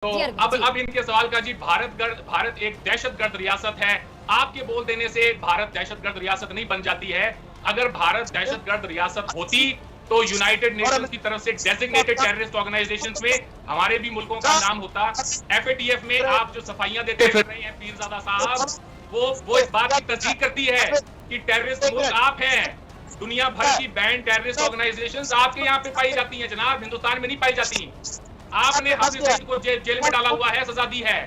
तो अब इनके सवाल का जी, भारत एक दहशतगर्द रियासत है। आपके बोल देने से भारत दहशतगर्द रियासत नहीं बन जाती है। अगर भारत दहशतगर्द रियासत होती तो यूनाइटेड नेशंस की तरफ से डेजिग्नेटेड टेररिस्ट ऑर्गेनाइजेशंस में हमारे भी मुल्कों का नाम होता। एफएटीएफ में आप जो सफाइयां देते फिर रहे हैं पीरजादा साहब, वो इस बात की तस्दीक करती है कि टेररिस्ट मुल्क आप हैं। दुनिया भर की बैंड टेररिस्ट ऑर्गेनाइजेशंस आपके यहाँ पे पाई जाती हैं जनाब, हिंदुस्तान में नहीं पाई जाती। आपने हाफिज सईद को जेल में डाला हुआ है, सजा दी है।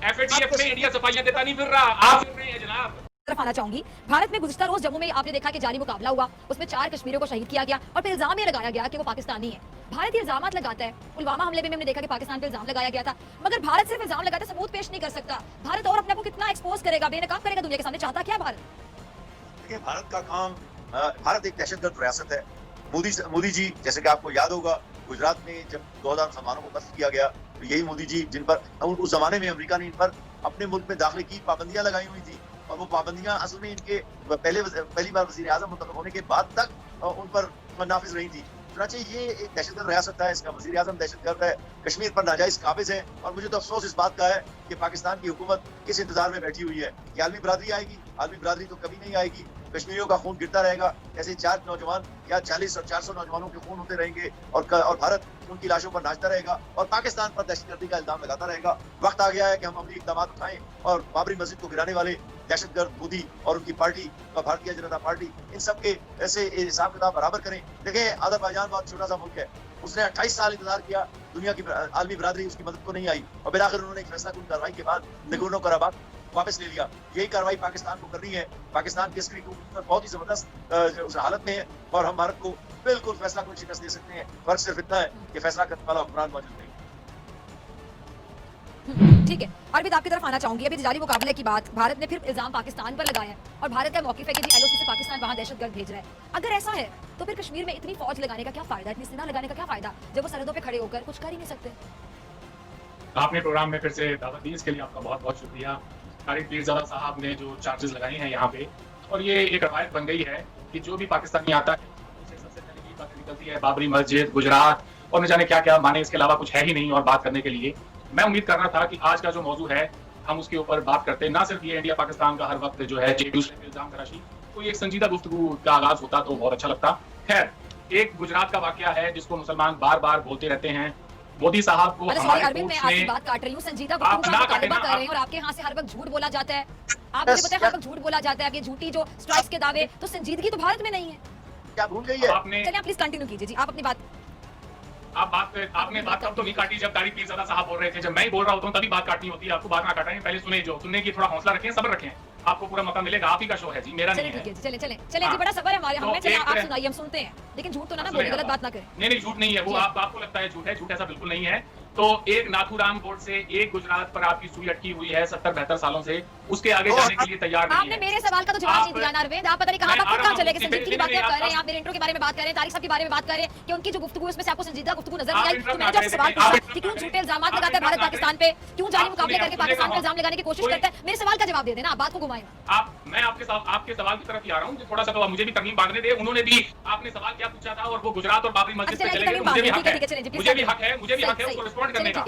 एफएटीएफ में इंडिया सफाइयां देता नहीं फिर रहा, आप फिर रहे हैं जनाब। तरफ आना चाहूंगी। भारत में गुज़िश्ता रोज जम्मू में आपने देखा कि जाली मुकाबला हुआ, उसमें 4 कश्मीरियों को शहीद किया गया और फिर इल्जाम ये लगाया गया कि वो पाकिस्तानी है। भारत ये इल्जाम लगाता है। पुलवामा हमले में हमने देखा कि पाकिस्तान पे इल्जाम लगाया गया था, मगर भारत सिर्फ इल्जाम लगाता है, सबूत पेश नहीं कर सकता। भारत और अपने को कितना एक्सपोज करेगा, बेनकाब करेगा दुनिया के सामने, चाहता क्या भारत? देखिए, भारत का काम, भारत एक दहशतगर्द रियासत है। मोदी जी, जैसे कि आपको याद होगा, गुजरात में जब 2000 मुसलमानों को कत्ल किया गया तो यही मोदी जी जिन पर उस जमाने में अमेरिका ने इन पर अपने मुल्क में दाखिले की पाबंदियां लगाई हुई थी, और वो पाबंदियां असल में इनके पहली बार वज़ीर आज़म मुंतखब होने के बाद तक उन पर नाफिज रही थी। चुनांचे ये एक दहशतगर्द रियासत है, इसका वज़ीर आज़म दहशतगर्द है, कश्मीर पर नाजायज काबिज है। और मुझे तो अफसोस इस बात का है कि पाकिस्तान की हुकूमत किस इंतजार में बैठी हुई है कि आलमी बरादरी आएगी। आलमी बरादरी तो कभी नहीं आएगी। कश्मीरियों का खून गिरता रहेगा, ऐसे 4 नौजवान या 40 और 400 नौजवानों के खून होते रहेंगे, और भारत उनकी लाशों पर नाचता रहेगा और पाकिस्तान पर दहशतगर्दी का इल्जाम लगाता रहेगा। वक्त आ गया है कि हम अमली इक़दाम उठाएं और बाबरी मस्जिद को गिराने वाले दहशतगर्द मोदी और उनकी पार्टी, भारतीय जनता पार्टी, इन सब के ऐसे हिसाब किताब बराबर करें। देखिए, अज़रबैजान बहुत छोटा सा मुल्क है, उसने 28 साल इंतजार किया, दुनिया की आलमी बरादरी उसकी मदद को नहीं आई, और फिर आखिर उन्होंने एक फैसला कुन कार्रवाई के बाद नगोर्नो कराबाख वापस ले लिया। यही कार्रवाई पाकिस्तान को करनी है। पाकिस्तान की अस्करी बहुत ही जबरदस्त हालत में है, और हम भारत को बिल्कुल फैसला को शिकस्त दे सकते हैं। फर्क सिर्फ इतना है कि फैसला करने वाला हुक्मरान मौजूद नहीं। ठीक है, अरविंद आपकी तरफ आना चाहूंगी। अभी जाली मुकाबले की बात भारत ने फिर इल्जाम पाकिस्तान पर लगाया है, और भारत का मौक़िफ़ है कि एलओसी से पाकिस्तान वहां दहशतगर्द भेज रहा है। अगर ऐसा है तो फिर कश्मीर में इतनी फौज लगाने का क्या फायदा, इतनी सेना लगाने का क्या फायदा, जब वो सरहदों पे खड़े होकर कुछ कर ही नहीं सकते? आपने प्रोग्राम में फिर से दावत दी, इसके लिए आपका बहुत बहुत शुक्रिया। तारिक पीरजादा साहब ने जो चार्जेस लगाए हैं यहाँ पे, और ये एक रवायत बन गई है कि जो भी पाकिस्तानी आता है उसे सबसे पहले की बात निकलती है बाबरी मस्जिद, गुजरात और न जाने क्या क्या, माने इसके अलावा कुछ है ही नहीं और बात करने के लिए। मैं उम्मीद कर रहा था कि आज का जो मौजू है हम उसके ऊपर बात करते, ना सिर्फ ये इंडिया पाकिस्तान का हर वक्त जो है इल्जाम तराशी, कोई एक संजीदा गुफ्तगू का आगाज होता तो बहुत अच्छा लगता। खैर, एक गुजरात का वाकया है जिसको मुसलमान बार बार बोलते रहते हैं। मोदी साहब को अरविंद, मैं आपकी बात काट रही हूँ, संजीदा गुफ्तगू का मुतालबा कर रहे हैं और आपके यहाँ से हर वक्त झूठ बोला जाता है। आप मुझे बताएं, हर वक्त झूठ बोला जाता है, ये झूठी जो स्ट्राइक्स के दावे, तो संजीदगी तो भारत में नहीं है। क्या भूल गई है आपने? चलिए आप प्लीज कंटिन्यू कीजिए जी, आप अपनी बात। आपने बात तब तो नहीं काटी जब तारिक पीरजादा साहब बोल रहे थे। जब मैं ही बोल रहा होता हूँ तभी बात काटनी होती है, आपको बात ना काटें। पहले सुनने की थोड़ा हौसला रखें, सब्र रखें, आपको पूरा मौका मिलेगा। आप ही का शो है जी, मेरा नहीं है। चले जी, बड़ा सब्र है हमारे, हमें चलिए आप सुनाइए, हम सुनते हैं, लेकिन झूठ तो ना बोलिए, गलत बात ना करें। नहीं, झूठ नहीं है वो, आपको लगता है झूठ है, झूठ ऐसा बिल्कुल नहीं है। तो एक नाथूराम बोर्ड से एक गुजरात पर आपकी सुई अटकी हुई है 70-72 सालों से, उसके आगे जाने के लिए तैयार नहीं है। आपने मेरे सवाल का तो जवाब नहीं दिया ना अरविंद, आप पता नहीं कहां चले गए। संजीदगी की बातें कर रहे हैं आप, मेरे इंट्रो के बारे में बात कर रहे हैं, तारिक साहब के बारे में बात कर रहे हैं कि उनकी जो गुफ्तगू है उसमें से आपको संजीदा गुफ्तगू नजर नहीं आई। तो मैंने जो सवाल पूछा कि क्यों झूठे इल्जाम लगाता है भारत पाकिस्तान पे, क्यों जाली मुकाबले करके पाकिस्तान पे इल्जाम लगाने की कोशिश करता है, मेरे सवाल का जवाब दे देना, आप बात को घुमाएं। मैं आपके सवाल की तरफ ही आ रहा हूँ, थोड़ा सा तो मुझे भी तरमीम बांधने दे। उन्होंने भी, आपने सवाल क्या पूछा था और वो गुजरात और बाबरी मस्जिद पे चले गए, मुझे भी हक है उसको रिस्पॉन्ड करने का।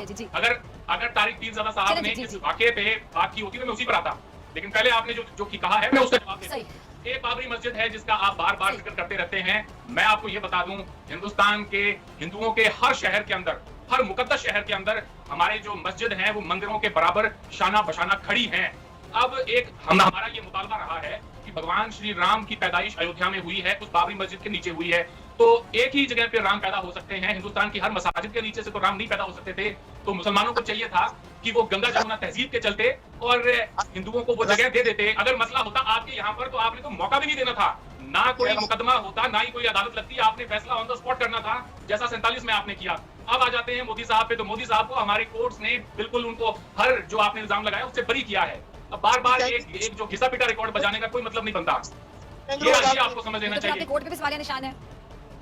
अगर तारिक पीरजादा साहब ने इस वाकये पे बात की होती तो मैं उसी पर आता, लेकिन पहले आपने जो कहा है मैं उसका जवाब देता हूं। एक बाबरी मस्जिद है जिसका आप बार बार जिक्र करते रहते हैं। मैं आपको ये बता दूं, हिंदुस्तान के हिंदुओं के हर शहर के अंदर, हर मुकद्दस शहर के अंदर हमारे जो मस्जिद हैं वो मंदिरों के बराबर शाना बशाना खड़ी हैं। अब एक हमारा ये मुतालबा रहा है कि भगवान श्री राम की पैदाइश अयोध्या में हुई है, उस बाबरी मस्जिद के नीचे हुई है, तो एक ही जगह पे राम पैदा हो सकते हैं। हिंदुस्तान की हर मसाजिद के नीचे से तो राम नहीं पैदा हो सकते थे। तो मुसलमानों को चाहिए था कि वो गंगा जमुना तहजीब के चलते और हिंदुओं को वो जगह दे देते। अगर मसला होता आपके यहाँ पर तो आपने तो मौका भी नहीं देना था, ना कोई मुकदमा होता, ना ही कोई अदालत लगती, आपने फैसला ऑन द स्पॉट करना था, जैसा 47 में आपने किया। अब आ जाते हैं मोदी साहब पे, तो मोदी साहब को हमारे कोर्ट्स ने बिल्कुल उनको हर जो आपने इल्जाम लगाया उससे बरी किया है। अब बार बार एक जो घिसा पिटा रिकॉर्ड बजाने का कोई मतलब नहीं बनता, ये आपको समझ लेना चाहिए। कोर्ट पे भी सवाल निशान है,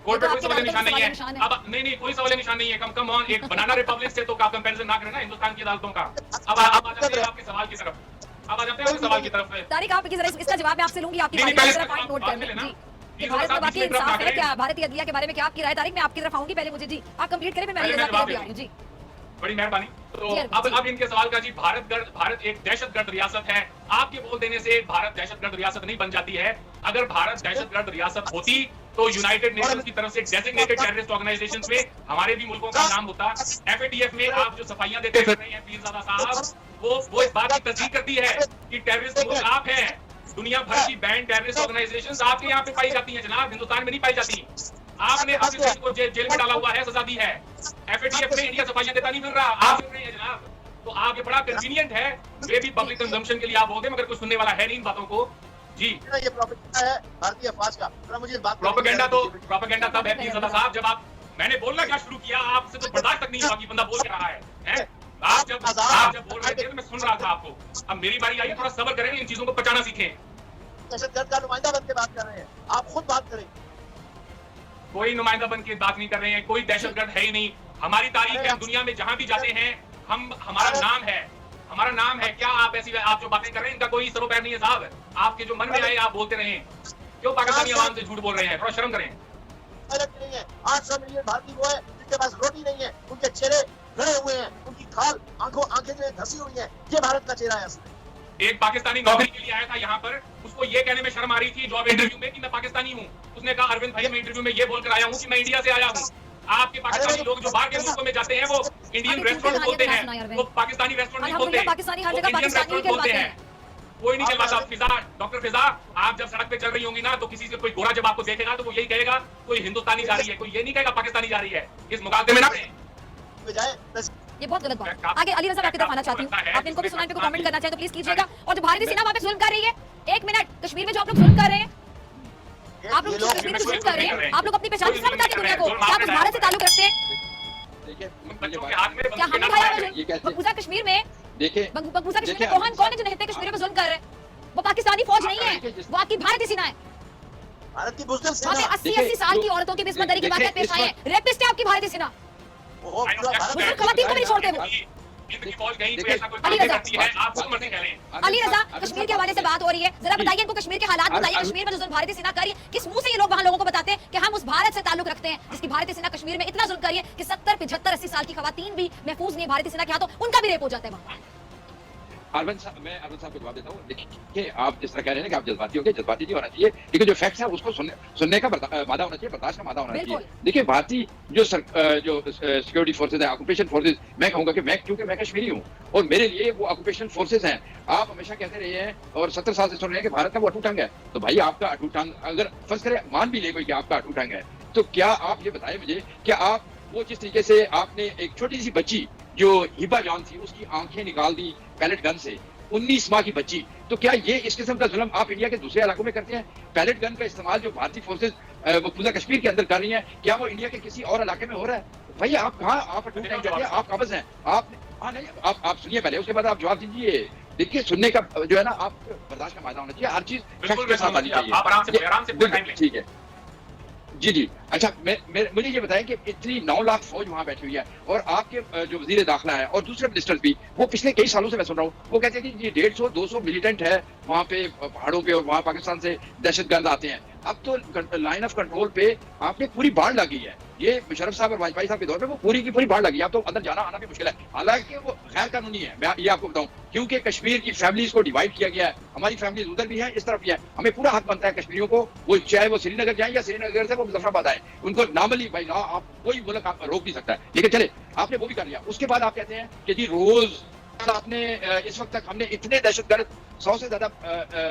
कोर्ट पे कोई सवाल निशान नहीं है। अब नहीं कोई सवाल निशान नहीं है। कम ऑन, एक बनाना रिपब्लिक से तो का कंपैरिजन ना करें ना हिंदुस्तान की अदालतों का। अब आ जाते हैं आपके सवाल की तरफ, तारिक आप इसका जवाब मैं आपसे लूंगी, आपकी पॉइंट नोट कर लें जी। भारत में बाकी इंसाफ है क्या, भारतीय अदलिया के बारे में क्या आपकी राय? तारिक मैं आपकी तरफ आऊंगी, पहले मुझे जी आप कंप्लीट करें, फिर मैं आ रही हूँ जी। बड़ी मेहरबानी। तो जी, अब इनके सवाल का जी, भारत एक दहशतगर्द रियासत है। आपके बोल देने से भारत दहशतगर्द रियासत नहीं बन जाती है। अगर भारत दहशतगर्द रियासत होती तो यूनाइटेड नेशंस की तरफ से डेजिग्नेटेड टेररिस्ट ऑर्गेनाइजेशंस में हमारे भी मुल्कों का नाम होता। FATF में आप जो सफाइयां देते फिर रहे हैं पीरजादा साहब, वो इस बात की तस्दीक करती है कि टेररिस्ट मुल्क आप हैं। दुनिया भर की बैंड टेररिस्ट ऑर्गेनाइजेशंस आपके यहाँ पे पाई जाती हैं जनाब, हिंदुस्तान में नहीं पाई जाती। आपने अपने देश को जेल में डाला हुआ है, सजा दी है। FATF में इंडिया सफाइयां देता नहीं मिल रहा, आप मिल रहे हैं जनाब। तो आप ये बड़ा कन्वीनियंट है, ये भी पब्लिक कंजम्पशन के लिए आप बोलते हैं, मगर कुछ सुनने वाला है नहीं इन बातों को। जी, ये प्रोपेगेंडा है भारतीय अफवाज का। थोड़ा मुझे इस बात प्रोपेगेंडा तब है पीरजादा साहब जब मैंने बोलना क्या शुरू किया, आपसे तो बर्दाश्त तक नहीं हुआ कि बंदा बोल के रहा है? आप जब बोल रहे थे तो मैं सुन रहा था आपको। अब मेरी बारी आई, थोड़ा सब्र करें, इन चीजों को पचाना सीखें। दहशतगर्द का नुमाइंदा बन के बात कर रहे हैं, आप खुद बात करें। कोई नुमाइंदा बन के बात नहीं कर रहे हैं, कोई दहशतगर्द है ही नहीं। हमारी तारीख है, दुनिया में जहां भी जाते हैं हमारा नाम है। क्या आप जो बातें कर रहे हैं इनका कोई सरोपैर नहीं है साहब। आपके जो मन में आए आप बोलते रहे। क्यों पाकिस्तानी आवाम से झूठ बोल रहे हैं? थोड़ा शर्म करें। 800 मिलियन भारतीय वो है जिनके पास रोटी नहीं है, उनके चेहरे गड़े हुए हैं, उनकी खाल आंखें जो धसी हुई है। ये भारत का चेहरा है असली। एक पाकिस्तानी नौकरी के लिए आया था यहाँ पर, उसको ये कहने में शर्म आ रही थी जॉब इंटरव्यू में कि मैं पाकिस्तानी हूँ। उसने कहा अरविंद भाई मैं इंटरव्यू में ये बोलकर आया हूँ कि मैं इंडिया से आया हूँ। आपके पाकिस्तानी लोग जो बाहर के मुल्कों में जाते हैं वो इंडियन रेस्टोरेंट बोलते हैं, वो पाकिस्तानी रेस्टोरेंट नहीं बोलते, पाकिस्तानी हर जगह इंडियन पाकिस्तानी रेस्टोरेंट बोलते हैं। कोई नहीं कहलाता। फिजा, डॉक्टर फिजा, आप जब सड़क पे चल रही होंगी ना तो किसी से कोई गोरा जब आपको देखेगा तो वो यही कहेगा कोई हिंदुस्तानी जा रही है, कोई ये नहीं कहेगा पाकिस्तानी जा रही है। इस मुकाबले में ना ये बहुत गलत बात है। आगे अली रज़ा आपकी तरफ आना चाहती हूँ, आपने इनको भी सुना, इनको कमेंट करना चाहे तो प्लीज कीजिएगा। और जो भारतीय सेना वहाँ पे जुल्म कर रही है, 1 मिनट, कश्मीर में जो आप लोग जुल्म कर रहे हैं, आप लोग कश्मीर में जुल्म कर रहे हैं, आप लोग अपनी पहचान किस तरह बताते दुनिया को? क्या आप भारत से ताल्लुक रखते हैं? बच्चों के हाथ में क्या हमें भाई मकबूजा कश्मीर में मकबूजा कश्मीर में कौन है जो निहत्ते कश्मीर में जुल्म कर रहे हैं? वो पाकिस्तानी फौज नहीं है, वो आपकी भारतीय सेना है। भारत की बुज़दिल सेना। वहाँ पे 80 साल की औरतों की बिस्मतदरी की बातें पेश आई है। रेपिस्ट है आपकी भारतीय सेना। मुस्लिम खवातीन को नहीं छोड़ते वो। अली रज़ा, कश्मीर के हवाले से बात हो रही है, जरा बताइए इनको कश्मीर के हालात बताइए। कश्मीर में जो जुल्म भारतीय सेना कर रही है, किस मुंह से ये लोग वहाँ लोगों को बताते हैं कि हम उस भारत से ताल्लुक रखते हैं जिसकी भारतीय सेना कश्मीर में इतना जुल्म कर रही है कि 70, 75, 80 साल की खवातीन भी महफूज नहीं है भारतीय सेना के हाथों, उनका भी रेप हो जाता है वहाँ। अरविंद साहब, मैं अरविंद साहब को जवाब देता हूँ। देखिए, आप जिस तरह कह रहे हैं कि आप जज्बाती होंगे, जज्बाती नहीं होना चाहिए, लेकिन जो फैक्ट्स है उसको सुनने का मादा होना चाहिए, बर्दाश्त का मादा होना चाहिए। देखिए, भारतीय जो सिक्योरिटी फोर्सेज है, ऑक्यूपेशन फोर्सेज, मैं कहूंगा कि क्योंकि मैं कश्मीरी हूँ और मेरे लिए वो ऑक्यूपेशन फोर्सेज हैं। आप हमेशा कहते रहे हैं और 70 साल से सुन रहे हैं कि भारत का वो अटूट अंग है। तो भाई आपका अटूट अंग अगर फर्ज करे मान भी ले कोई कि आपका अटूट अंग है, तो क्या आप ये बताएं मुझे कि आप वो जिस तरीके से आपने एक छोटी सी बच्ची जो हिबा जान थी उसकी आंखें निकाल दी पैलेट गन से, 19 माह की बच्ची, तो क्या ये इस किस्म का जुल्म आप इंडिया के दूसरे इलाकों में करते हैं? पैलेट गन का इस्तेमाल जो भारतीय फोर्सेज मकबूजा कश्मीर के अंदर कर रही हैं, क्या वो इंडिया के किसी और इलाके में हो रहा है? भाई आप कहाँ, आप काबज हैं, आप नहीं, आप सुनिए पहले, उसके बाद आप जवाब दीजिए। देखिए, सुनने का जो है ना, आप बर्दाश्त का मादा होना चाहिए, हर चीज के साथ आनी चाहिए। ठीक है जी। अच्छा, मुझे ये बताएं कि इतनी 9 लाख फौज वहाँ बैठी हुई है और आपके जो वजीर दाखिला है और दूसरे मिनिस्टर्स भी, वो पिछले कई सालों से मैं सुन रहा हूँ, वो कहते हैं कि ये 150-200 मिलिटेंट है वहाँ पे पहाड़ों पे और वहाँ पाकिस्तान से दहशतगर्द आते हैं। अब तो लाइन ऑफ कंट्रोल पे आपने पूरी बाढ़ लगी है। ये मुशर्रफ साहब और वाजपेयी साहब के दौर पे वो पूरी की पूरी बाढ़ लगी है। अब तो अंदर जाना आना भी मुश्किल है, हालांकि वो गैर कानूनी है। मैं ये आपको बताऊं, क्योंकि कश्मीर की फैमिलीज को डिवाइड किया गया है। हमारी फैमिलीज उधर भी है, इस तरफ भी है। हमें पूरा हक बनता है कश्मीरियों को, वो चाहे वो श्रीनगर जाए या श्रीनगर से वो मुजफ्फराबाद आए, उनको नॉर्मली भाई आप कोई मुल्क आप रोक नहीं सकता है। लेकिन चले, आपने वो भी कर लिया। उसके बाद आप कहते हैं कि जी रोज आपने इस वक्त तक हमने इतने दहशतगर्द 100 से ज्यादा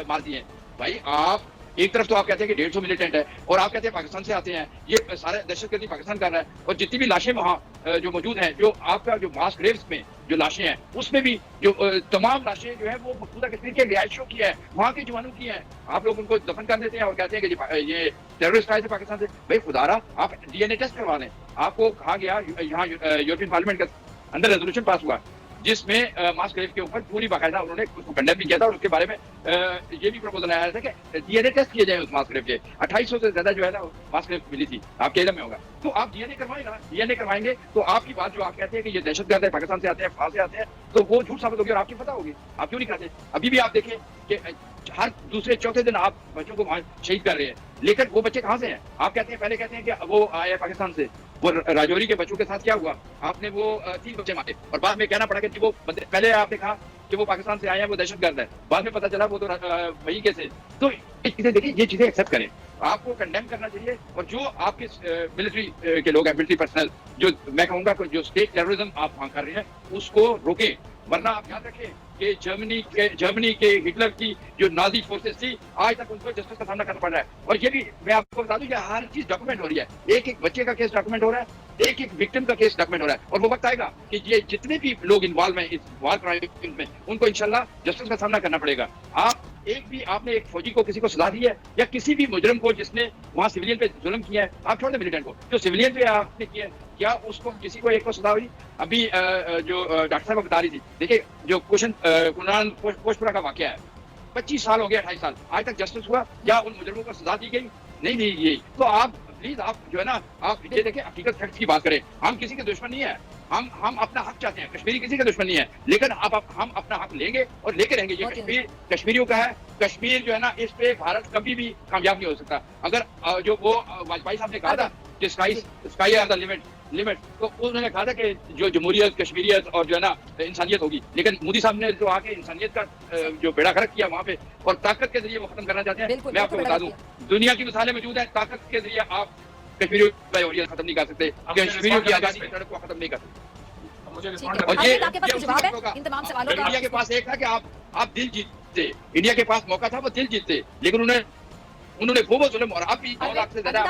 मार दिए। भाई आप एक तरफ तो आप कहते हैं कि 150 मिलिटेंट है और आप कहते हैं पाकिस्तान से आते हैं, ये सारे दहशतगर्दी पाकिस्तान कर रहा है। और जितनी भी लाशें वहाँ जो मौजूद हैं, जो आपका जो मास ग्रेव्स में जो लाशें हैं, उसमें भी जो तमाम लाशें जो है वो मकबूजा कश्मीर के रिहायशियों की है, वहाँ के जवानों की है। आप लोग उनको दफन कर देते हैं और कहते हैं कि ये टेररिस्ट आए थे पाकिस्तान से। भाई खुदारा, आप DNA टेस्ट करवा लें। आपको कहा गया, यहाँ यूरोपियन पार्लियामेंट के अंदर रेजोल्यूशन पास हुआ जिसमें मास ग्रेव के ऊपर पूरी बाकायदा उन्होंने उसको कंडेम भी किया था और उसके बारे में ये भी प्रपोजल आया था कि DNA टेस्ट किए जाए उस मास ग्रेव के। 2800 से ज्यादा जो है ना मास ग्रेव मिली थी, आपके इलम में होगा। तो आप DNA करवाएं ना, DNA करवाएंगे तो आपकी बात जो आप कहते हैं कि ये दहशतगर्द है, पाकिस्तान से आते हैं, वहां से आते हैं, तो वो झूठ साबित होगी और आपकी पता होगी। आप क्यों नहीं कहते? अभी भी आप देखें कि हर दूसरे चौथे दिन आप बच्चों को वहां शहीद कर रहे हैं, लेकिन वो बच्चे कहाँ से हैं? आप कहते हैं, पहले कहते हैं कि वो आए पाकिस्तान से, वो राजौरी के बच्चों के साथ क्या हुआ, आपने वो 3 बच्चे मारे और बाद में कहना पड़ा कि वो बंदे, पहले आपने कहा कि वो पाकिस्तान से आए हैं, वो दहशतगर्द है, बाद में पता चला वो तो वही के से। तो ये चीजें देखिए, ये चीजें एक्सेप्ट करें, आपको कंडेम करना चाहिए। और जो आपके मिलिट्री के लोग हैं, मिलिट्री पर्सनल, जो मैं कहूंगा जो स्टेट टेररिज्म आप वहां कर रहे हैं, उसको रोकें। वरना आप याद रखें कि जर्मनी के हिटलर की जो नाजी फोर्सेस थी, आज तक उनको जस्टिस का सामना करना पड़ रहा है। और ये भी मैं आपको बता दूं कि हर चीज डॉक्यूमेंट हो रही है, एक एक बच्चे का केस डॉक्यूमेंट हो रहा है, एक एक विक्टिम का केस डॉक्यूमेंट हो रहा है। और वो वक्त आएगा कि ये जितने भी लोग इन्वॉल्व हैं इस वॉर क्राइम में, उनको इंशाल्लाह जस्टिस का सामना करना पड़ेगा। आपने एक फौजी को किसी को सजा दी है, या किसी भी मुजरिम को जिसने वहां सिविलियन पे जुल्म किया है, आप छोड़ दें मिलिटेंट को, जो सिविलियन पे आपने किया है, क्या उसको किसी को एक को सजा हुई? अभी जो डॉक्टर साहब बता रही थी, देखिए जो कुनाल पोशपुरा का वाकया है, 25 साल हो गया, 28 साल, आज तक जस्टिस हुआ? क्या उन मुजरिमों को सजा दी गई? नहीं दी गई। तो आप प्लीज, आप जो है ना, आप ये देखें, हकीकत फैक्ट की बात करें। हम किसी के दुश्मन नहीं है, हम अपना हक चाहते हैं, कश्मीरी किसी का दुश्मन नहीं है, लेकिन अब हम अपना हक लेंगे और लेके रहेंगे। ये कश्मीर कश्मीरियों का है। कश्मीर जो है ना, इस पे भारत कभी भी कामयाब नहीं हो सकता। अगर जो वो वाजपेयी साहब ने कहा था कि स्काई आर द लिमिट, तो उन्होंने कहा था कि जो जमहूरियत, कश्मीरियत और जो है ना इंसानियत होगी, लेकिन मोदी साहब ने जो आके इंसानियत का जो बेड़ा गर्क किया वहाँ पे, और ताकत के जरिए वो खत्म करना चाहते हैं। मैं आपको बता दूं, दुनिया की मिसालें मौजूद है, ताकत के जरिए आप कश्मीरियों की जमहूरियत खत्म नहीं कर सकते, कश्मीरियों की आजादी की सड़क को खत्म नहीं कर सकते। मुझे और ये इंडिया के पास एक था कि आप दिल जीतते, इंडिया के पास मौका था वो दिल जीतते, लेकिन उन्होंने वो जुल्म, और आप भी 9 लाख से ज्यादा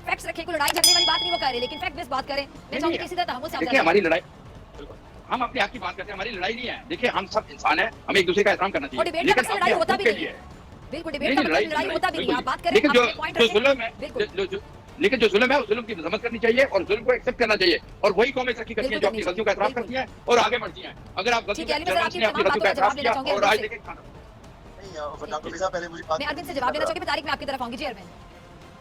फैक्ट्स रखे, कोई लड़ाई झगड़े वाली बात नहीं वो कर रहे, लेकिन फैक्ट बेस्ड बात करें। मैं चाहूंगी किसी तरह तहम्मुल से आप देखिए, हमारी लड़ाई, हम अपने हक की बात करते हैं, हमारी लड़ाई नहीं है। देखिए, हम सब इंसान हैं, हमें एक दूसरे का एहतराम करना चाहिए, लेकिन लड़ाई होता भी नहीं है। बिल्कुल, डिबेट का मतलब लड़ाई होता भी नहीं है। आप बात करें, लेकिन जो जुल्म है, लेकिन जो जुल्म है, उस जुल्म की मजम्मत करनी चाहिए और जुल्म को एक्सेप्ट करना चाहिए। और वही कौमें तरक्की करती हैं जो अपनी गलतियों का एतराफ करती हैं और आगे बढ़ती हैं। अगर आप गलतियों का एतराफ किया और आज देखें, डॉक्टर फिजा, पहले मुझे मैं अरविंद से जवाब देना चाहूंगी, तारिक मैं आपकी तरफ आऊंगी। जी अरविंद,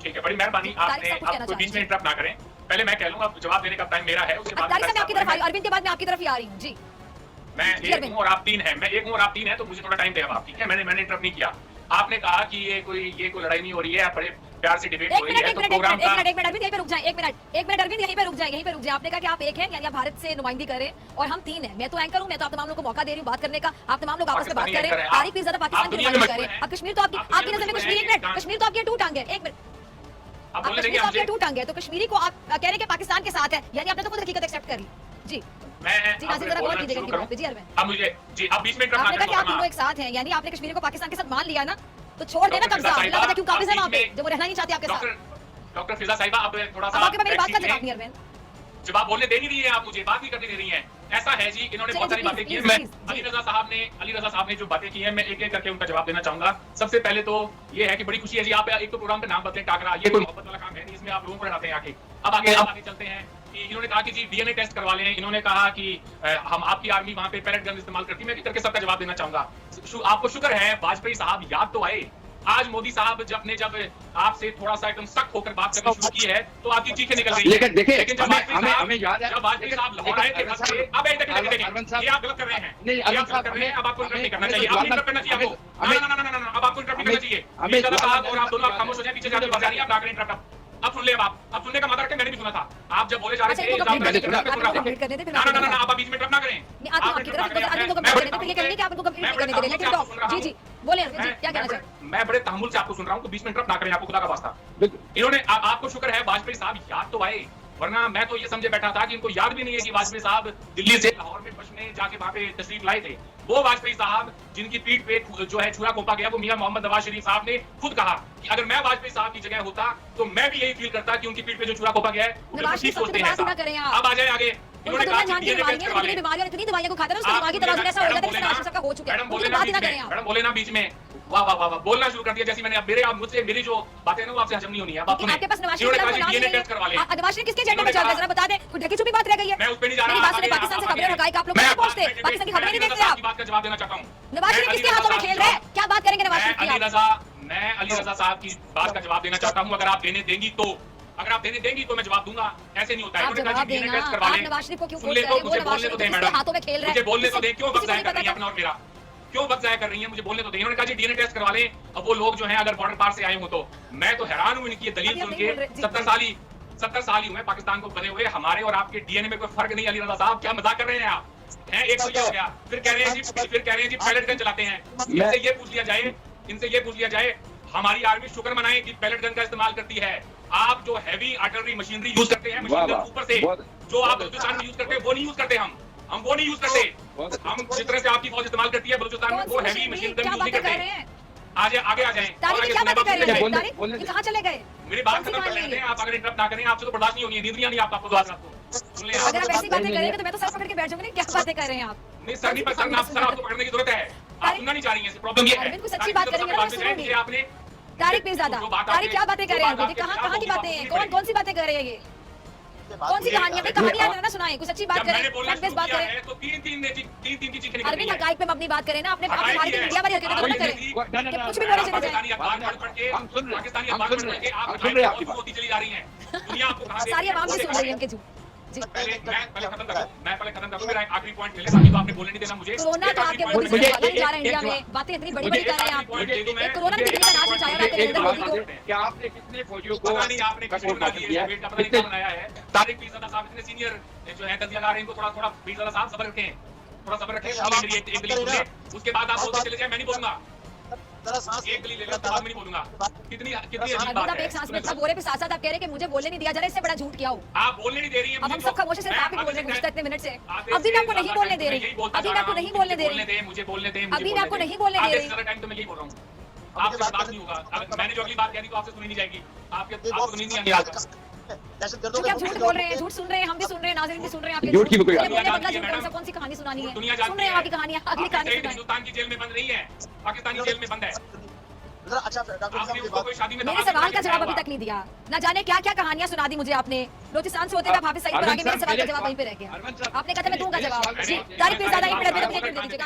ठीक है, बड़ी मेहरबानी, आपने आप बीच में इंटरप्ट ना करें। पहले मैं कह लूंगा, जवाब देने का टाइम मेरा है, उसके बाद तारिक साहब मैं आपकी तरफ आई, अरविंद के बाद मैं आपकी तरफ ही आ रही हूं। जी, मैं एक हूं और आप 3 हैं, मैं एक हूं और आप 3 हैं, तो मुझे थोड़ा टाइम देगा आप, ठीक है? मैंने इंटरप्ट नहीं किया। आपने कहा कि ये कोई लड़ाई नहीं हो रही है, बड़े प्यार से डिबेट हो रही है, तो प्रोग्राम का एक मिनट अरविंद यहीं पे रुक जाएं, एक मिनट अरविंद यहीं पे रुक जाएं। आपने कहा कि आप एक हैं, यानी आप भारत से नुमाइंदगी करें, और हम 3 हैं। मैं तो एंकर हूं, मैं तो आप तमाम लोगों को मौका दे रही हूं बात करने का। आप तमाम लोग आपस में बात करें। तारिक भी ज्यादा पाकिस्तान की नुमाइंदगी करें। अब कश्मीर तो आपकी नजर में कश्मीर, एक मिनट, कश्मीर तो आपकी 2 टांग है। एक मिनट, आप बोलने देंगे मुझे 2 टांग है, तो कश्मीरी को आप कह रहे हैं कि पाकिस्तान के साथ है, यानी आपने तो खुद हकीकत एक्सेप्ट कर ली। जी, मैं जी नाज़िर जरा गौर कीजिएगा इनकी बात पे। जी अरविंद, अब मुझे जी, अब बीच में इंटरप्ट ना आपने कहा कि आप करें। दोनों एक साथ हैं, यानी आपने कश्मीर को पाकिस्तान के साथ मान लिया ना, तो छोड़ देना कब्जा। लगा था क्यों काबिज है वहां पे, जो वो रहना नहीं चाहते आपके साथ। डॉक्टर फिजा साहिबा, आप थोड़ा सा आपके मेरी बात का जवाब नहीं अरविंद, जवाब बोलने दे नहीं रही है, आप मुझे बात नहीं करने दे रही हैं। ऐसा है जी, इन्होंने बहुत सारी बातें की हैं। मैं अली रजा साहब ने जो बातें की हैं, मैं एक एक करके उनका जवाब देना चाहूंगा। सबसे पहले तो ये है कि बड़ी खुशी है जी, आप एक तो प्रोग्राम का नाम बदलें, टाकरा, ये कोई मोहब्बत वाला काम है नहीं, इसमें आप लोगों को लड़ाते हैं आके। अब आगे चलते हैं कि इन्होंने कहा कि जी डीएनए टेस्ट करवा लें, इन्होंने कहा कि हम आपकी आर्मी वहां पे पैलेट गन इस्तेमाल करती है। मैं करके सबका जवाब देना चाहूंगा। आपको शुक्र है वाजपेयी साहब याद तो आए। आज मोदी साहब जब आपसे थोड़ा सा एकदम सख्त होकर बात करनी शुरू की है, तो आपकी चीखें निकल गई। लेकिन देखिए, लेकिन जब हमें याद है, जब वाजपेयी साहब लाहौर आए थे, अब ये आप गलत कर रहे हैं। नहीं, आप गलत कर रहे हैं। अब आपको इंटरप्ट नहीं करना चाहिए, आप इंटरप्ट करना चाहिए आपको। ना, अब आपको इंटरप्ट नहीं करना चाहिए। साहब और आप दोनों खामोश हो जाए, पीछे जाके बात करिए, आप ना करें इंटरप्ट। अब सुन ले, अब सुनने का मतलब है, मैंने भी सुना था। आप जब बोले जा रहे थे, ना, आप बीच में इंटरप्ट ना करें। जी बोले क्या कहना चाहते हैं? मैं बड़े तहम्मुल से आपको सुन रहा हूँ, तो बीच में इंटरप्ट ना करें, आपको खुदा का वास्ता। इन्होंने आपको शुक्र है वाजपेयी साहब याद तो आए, वरना मैं तो ये समझे बैठा था कि इनको याद भी नहीं है कि वाजपेयी साहब दिल्ली से लाहौर में बस में जाके वहां पे तशरीफ लाए थे। वो वाजपेयी साहब जिनकी पीठ पे जो है छुरा कोपा गया, वो मियां मोहम्मद नवाज शरीफ साहब ने खुद कहा कि अगर मैं वाजपेयी साहब की जगह होता तो मैं भी यही फील करता कि उनकी पीठ पे जो छुरा कोपा गया है वो बिल्कुल ठीक सोचते हैं। अब आ जाए आगे, इन्होंने कहा कि डीएनए टेस्ट करवा लें। इतनी दवाइयां को खाता है, उसका दिमागी तवाज़ुन ऐसा हो जाता है कि नवाज का हो चुका है। मैडम बोले ना बीच में, वाह वाह वाह, बोलना शुरू कर दिया। जैसे मैंने मुझसे मेरी जो बातें ना वो आपसे हजम नहीं होनी है। अब आपके पास नवाज शरीफ टेस्ट करवा लें। नवाज शरीफ किसके एजेंडे में चल रहा है, जरा बता दें। कुछ ढकी छुपी बात रह गई है। मैं उस पे नहीं जा रहा। मेरी बात सुनिए, पाकिस्तान से खबरें हकाइक आप लोग नहीं पहुंचते, पाकिस्तान की खबरें नहीं देखते आप। बात का जवाब देना चाहता हूं। नवाज शरीफ किसके हाथों में खेल रहे हैं, क्या बात करेंगे नवाज शरीफ की? मैं अली रजा साहब की बात का जवाब देना चाहता हूं। अगर आप देने देंगी तो मैं जवाब दूंगा। ऐसे नहीं होता है। आप जवाब देना, आप नवाज शरीफ को क्यों बोल रहे हैं? वो नवाज शरीफ किसके हाथों में खेल रहे हैं? मुझे बोलने तो दे, क्यों बकसाए कर रही है अपना और मेरा? क्यों वक्त जाया कर रही हैं? मुझे बोलने तो दें। उन्होंने कहा जी डीएनए टेस्ट करवा लें। अब वो लोग जो हैं अगर बॉर्डर पार से आए हो तो मैं तो हैरान हूं इनकी ये दलील सुन के। 70 साल ही हुए पाकिस्तान को बने हुए, हमारे और आपके डीएनए में कोई फर्क नहीं। अली रजा साहब क्या मजाक कर रहे हैं आप? हैं एक तो ये हो गया, फिर कह रहे हैं जी पैलेट गन चलाते हैं। इनसे ये पूछ लिया जाए हमारी आर्मी शुक्र मनाए कि पैलेट गन का इस्तेमाल करती है। आप जो हैवी आर्टिलरी मशीनरी यूज करते हैं, मशीन गन ऊपर से जो आप बलूचिस्तान में यूज करते हैं वो नहीं यूज करते। हम वो नहीं यूज करते। हम जिस तरह से आपकी फौज इस्तेमाल करती है बलूचिस्तान में वो हैवी मशीन गन यूज नहीं करते। आगे आ जाएं। कहाँ चले गए? मेरी बात खत्म कर लेते हैं, आप अगर इंटरप्ट ना करें आपसे तो बर्दाश्त नहीं होगी, नींद नहीं आपको रात को। सुन ले अगर आप ऐसी बातें करेंगे तो मैं तो सर पकड़ के बैठ जाऊंगी। क्या बातें कर रहे हैं आप? नहीं सर नहीं सर आपको पकड़ने की जरूरत है। आप सुनना नहीं चाह रही हैं, प्रॉब्लम ये है। बिल्कुल सच्ची बात करेंगे ना, मैं सुनूंगी। आपने तारिक पीरजादा, तारिक क्या बातें कर रहे हैं? कहाँ की बातें हैं? कौन सी बातें कर रहे हैं ये? कौन सी कहानियां? अपनी कहानियां ना सुनाएं, कुछ अच्छी बात करें, फैक्ट बेस्ड बात करें। तो तीन की चीखें अरविंद हकाइक पे अपनी बात करें ना, अपने भारत की मीडिया पर हकीकत ना करें कि कुछ भी बोले चले जाएं। पाकिस्तानी अखबार पढ़ के आप होती चली जा रही हैं। दुनिया आपको कहां से सारी आवाम भी सुन रही है उनके झूठ। जी पहले खत्म करूं मेरा आखिरी पॉइंट ले ले, बाकी तो आपने बोलने नहीं देना मुझे। कोरोना तो आपके मुल्क से चला नहीं जा रहा है इंडिया में, बातें इतनी बड़ी-बड़ी कर रहे हैं आप। कोरोना की कितनी नाश मचाया आपके नरेंद्र मोदी को। क्या आपने कितने फौजियों को पता नहीं आपने किसको बना दिया है, बेटा पता नहीं क्या बनाया है। तारिक पीरजादा साहब इतने सीनियर जो है दलिया हैं, इनको थोड़ा पीरजादा साहब सब्र रखें, थोड़ा सब्र रखें। मेरी एक दलील सुन ले, उसके बाद आप बोलते चले जाएं, मैं नहीं बोलूंगा। एक दलील ले लो, उसके बाद मैं नहीं बोलूंगा। कितनी अजीब बात है। एक सांस में इतना बोले पे साथ-साथ आप कह रहे हैं कि मुझे बोलने नहीं दिया जा रहा, इससे बड़ा झूठ क्या हो? आप बोलने नहीं दे रही हैं। अब हम सब खामोश सिर्फ आप ही बोल रहे हैं गुज़श्ता इतने मिनट से। अभी मैं आपको नहीं बोलने दे रही, अभी मैं आपको नहीं बोलने दे रही, मुझे बोलने दें, अभी मैं आपको नहीं बोलने दे रही। सारा टाइम तो मैं यही बोल रहा हूँ। आपसे बात नहीं होगा। मैंने जो अगली बात कह दी तो आपसे सुनी नहीं जाएगी। आपको नींद नहीं आएगी। क्या झूठ बोल रहे हैं? झूठ सुन रहे हैं, हम भी सुन रहे हैं, नाज़रीन भी सुन रहे हैं आपके झूठ की कोई बोलने बदला झूठ कौन सा? कौन सी कहानी सुनानी है? सुन रहे हैं आपकी कहानियां, अगली कहानी सुनाएं। हिंदुस्तान की जेल में बंद नहीं है, पाकिस्तानी जेल में बंद है। अच्छा आपने उसको कोई शादी में मेरे सवाल का जवाब अभी तक नहीं दिया। न जाने क्या क्या कहानियां सुना दी मुझे आपने। बलूचिस्तान से होते हुए हाफिज सईद पर आगे मेरे सवाल का जवाब वहीं पे रह गया। आपने कहा था मैं दूंगा जवाब। जी तारिक पीरजादा एक मिनट में दे दीजिएगा।